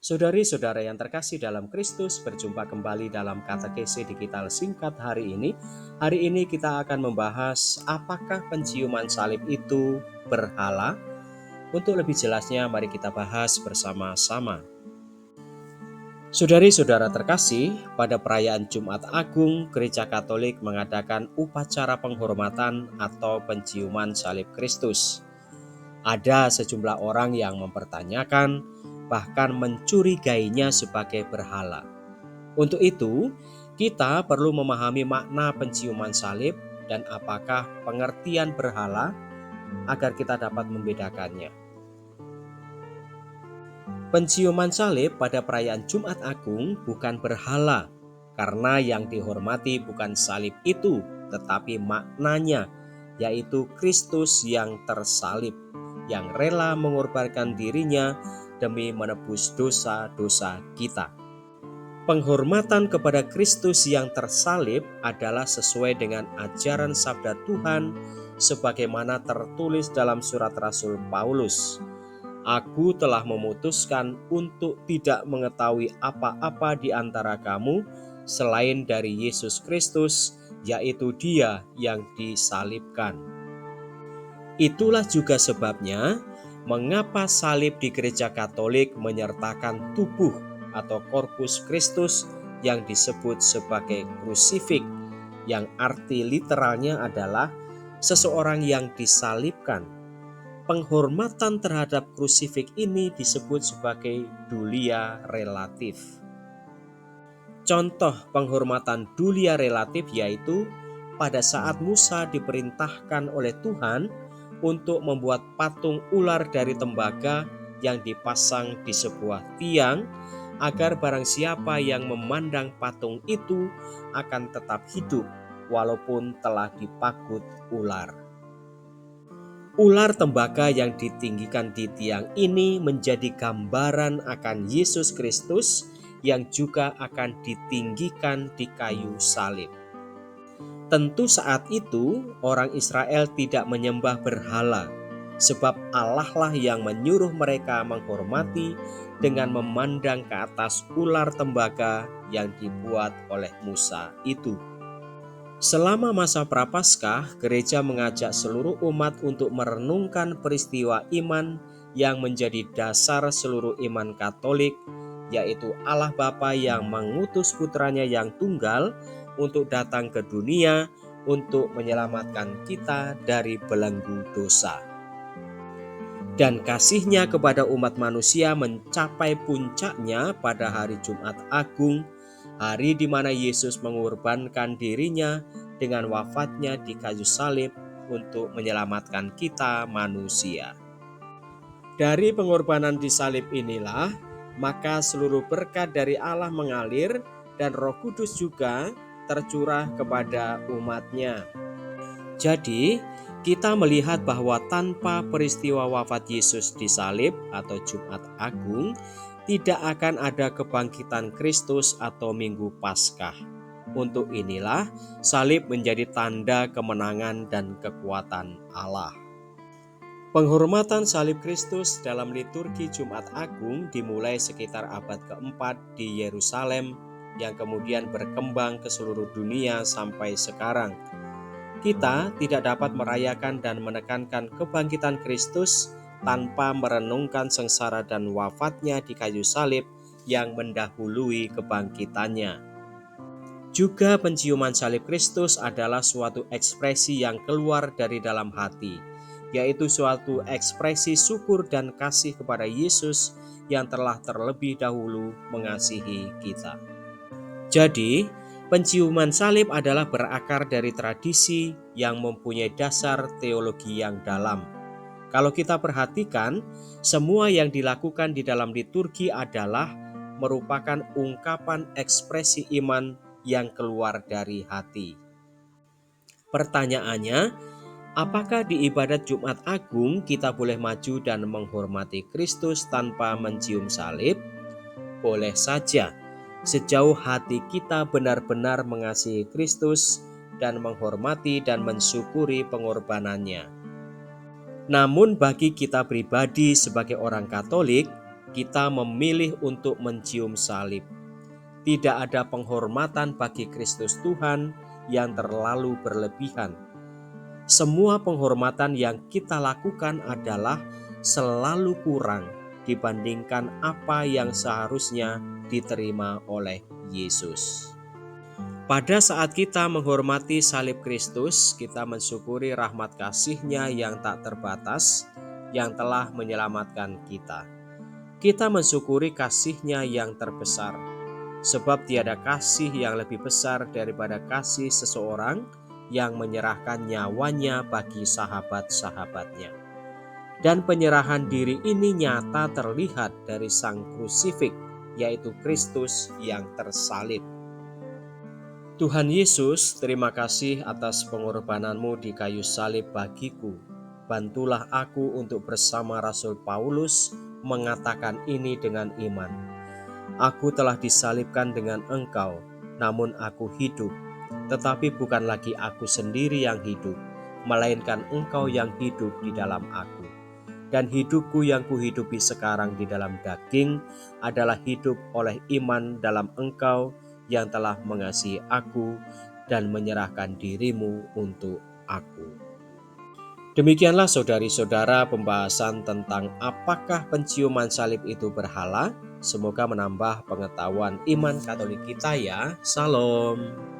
Saudari-saudara yang terkasih dalam Kristus, berjumpa kembali dalam katekesi digital singkat hari ini. Hari ini kita akan membahas apakah penciuman salib itu berhala? Untuk lebih jelasnya, mari kita bahas bersama-sama. Saudari-saudara terkasih, pada perayaan Jumat Agung, Gereja Katolik mengadakan upacara penghormatan atau penciuman salib Kristus. Ada sejumlah orang yang mempertanyakan, bahkan mencurigainya sebagai berhala. Untuk itu, kita perlu memahami makna penciuman salib dan apakah pengertian berhala agar kita dapat membedakannya. Penciuman salib pada perayaan Jumat Agung bukan berhala, karena yang dihormati bukan salib itu, tetapi maknanya, yaitu Kristus yang tersalib, yang rela mengorbankan dirinya demi menebus dosa-dosa kita. Penghormatan kepada Kristus yang tersalib adalah sesuai dengan ajaran sabda Tuhan sebagaimana tertulis dalam surat Rasul Paulus. Aku telah memutuskan untuk tidak mengetahui apa-apa di antara kamu selain dari Yesus Kristus, yaitu Dia yang disalibkan. Itulah juga sebabnya mengapa salib di Gereja Katolik menyertakan tubuh atau korpus Kristus yang disebut sebagai krusifik, yang arti literalnya adalah seseorang yang disalibkan. Penghormatan terhadap krusifik ini disebut sebagai dulia relatif. Contoh penghormatan dulia relatif yaitu pada saat Musa diperintahkan oleh Tuhan untuk membuat patung ular dari tembaga yang dipasang di sebuah tiang agar barang siapa yang memandang patung itu akan tetap hidup walaupun telah dipagut ular. Ular tembaga yang ditinggikan di tiang ini menjadi gambaran akan Yesus Kristus yang juga akan ditinggikan di kayu salib. Tentu saat itu orang Israel tidak menyembah berhala, sebab Allah lah yang menyuruh mereka menghormati dengan memandang ke atas ular tembaga yang dibuat oleh Musa itu. Selama masa Prapaskah, gereja mengajak seluruh umat untuk merenungkan peristiwa iman yang menjadi dasar seluruh iman Katolik, yaitu Allah Bapa yang mengutus putranya yang tunggal untuk datang ke dunia untuk menyelamatkan kita dari belenggu dosa. Dan kasihnya kepada umat manusia mencapai puncaknya pada hari Jumat Agung, hari di mana Yesus mengorbankan dirinya dengan wafatnya di kayu salib untuk menyelamatkan kita manusia. Dari pengorbanan di salib inilah, maka seluruh berkat dari Allah mengalir dan Roh Kudus juga tercurah kepada umatnya. Jadi, kita melihat bahwa tanpa peristiwa wafat Yesus di salib atau Jumat Agung, tidak akan ada kebangkitan Kristus atau Minggu Paskah. Untuk inilah salib menjadi tanda kemenangan dan kekuatan Allah. Penghormatan salib Kristus dalam liturgi Jumat Agung dimulai sekitar abad keempat di Yerusalem yang kemudian berkembang ke seluruh dunia sampai sekarang. Kita tidak dapat merayakan dan menekankan kebangkitan Kristus tanpa merenungkan sengsara dan wafatnya di kayu salib yang mendahului kebangkitannya. Juga penciuman salib Kristus adalah suatu ekspresi yang keluar dari dalam hati, yaitu suatu ekspresi syukur dan kasih kepada Yesus yang telah terlebih dahulu mengasihi kita. Jadi, penciuman salib adalah berakar dari tradisi yang mempunyai dasar teologi yang dalam. Kalau kita perhatikan, semua yang dilakukan di dalam liturgi adalah merupakan ungkapan ekspresi iman yang keluar dari hati. Pertanyaannya, apakah di ibadat Jumat Agung kita boleh maju dan menghormati Kristus tanpa mencium salib? Boleh saja, sejauh hati kita benar-benar mengasihi Kristus dan menghormati dan mensyukuri pengorbanannya. Namun bagi kita pribadi sebagai orang Katolik, kita memilih untuk mencium salib. Tidak ada penghormatan bagi Kristus Tuhan yang terlalu berlebihan. Semua penghormatan yang kita lakukan adalah selalu kurang dibandingkan apa yang seharusnya diterima oleh Yesus. Pada saat kita menghormati salib Kristus, kita mensyukuri rahmat kasih-Nya yang tak terbatas, yang telah menyelamatkan kita. Kita mensyukuri kasih-Nya yang terbesar, sebab tiada kasih yang lebih besar daripada kasih seseorang yang menyerahkan nyawanya bagi sahabat-sahabatnya. Dan penyerahan diri ini nyata terlihat dari Sang Krusifik, yaitu Kristus yang tersalib. Tuhan Yesus, terima kasih atas pengorbanan-Mu di kayu salib bagiku. Bantulah aku untuk bersama Rasul Paulus mengatakan ini dengan iman. Aku telah disalibkan dengan Engkau, namun aku hidup. Tetapi bukan lagi aku sendiri yang hidup, melainkan Engkau yang hidup di dalam aku. Dan hidupku yang kuhidupi sekarang di dalam daging adalah hidup oleh iman dalam Engkau yang telah mengasihi aku dan menyerahkan dirimu untuk aku. Demikianlah saudari-saudara pembahasan tentang apakah penciuman salib itu berhala. Semoga menambah pengetahuan iman Katolik kita ya. Salam.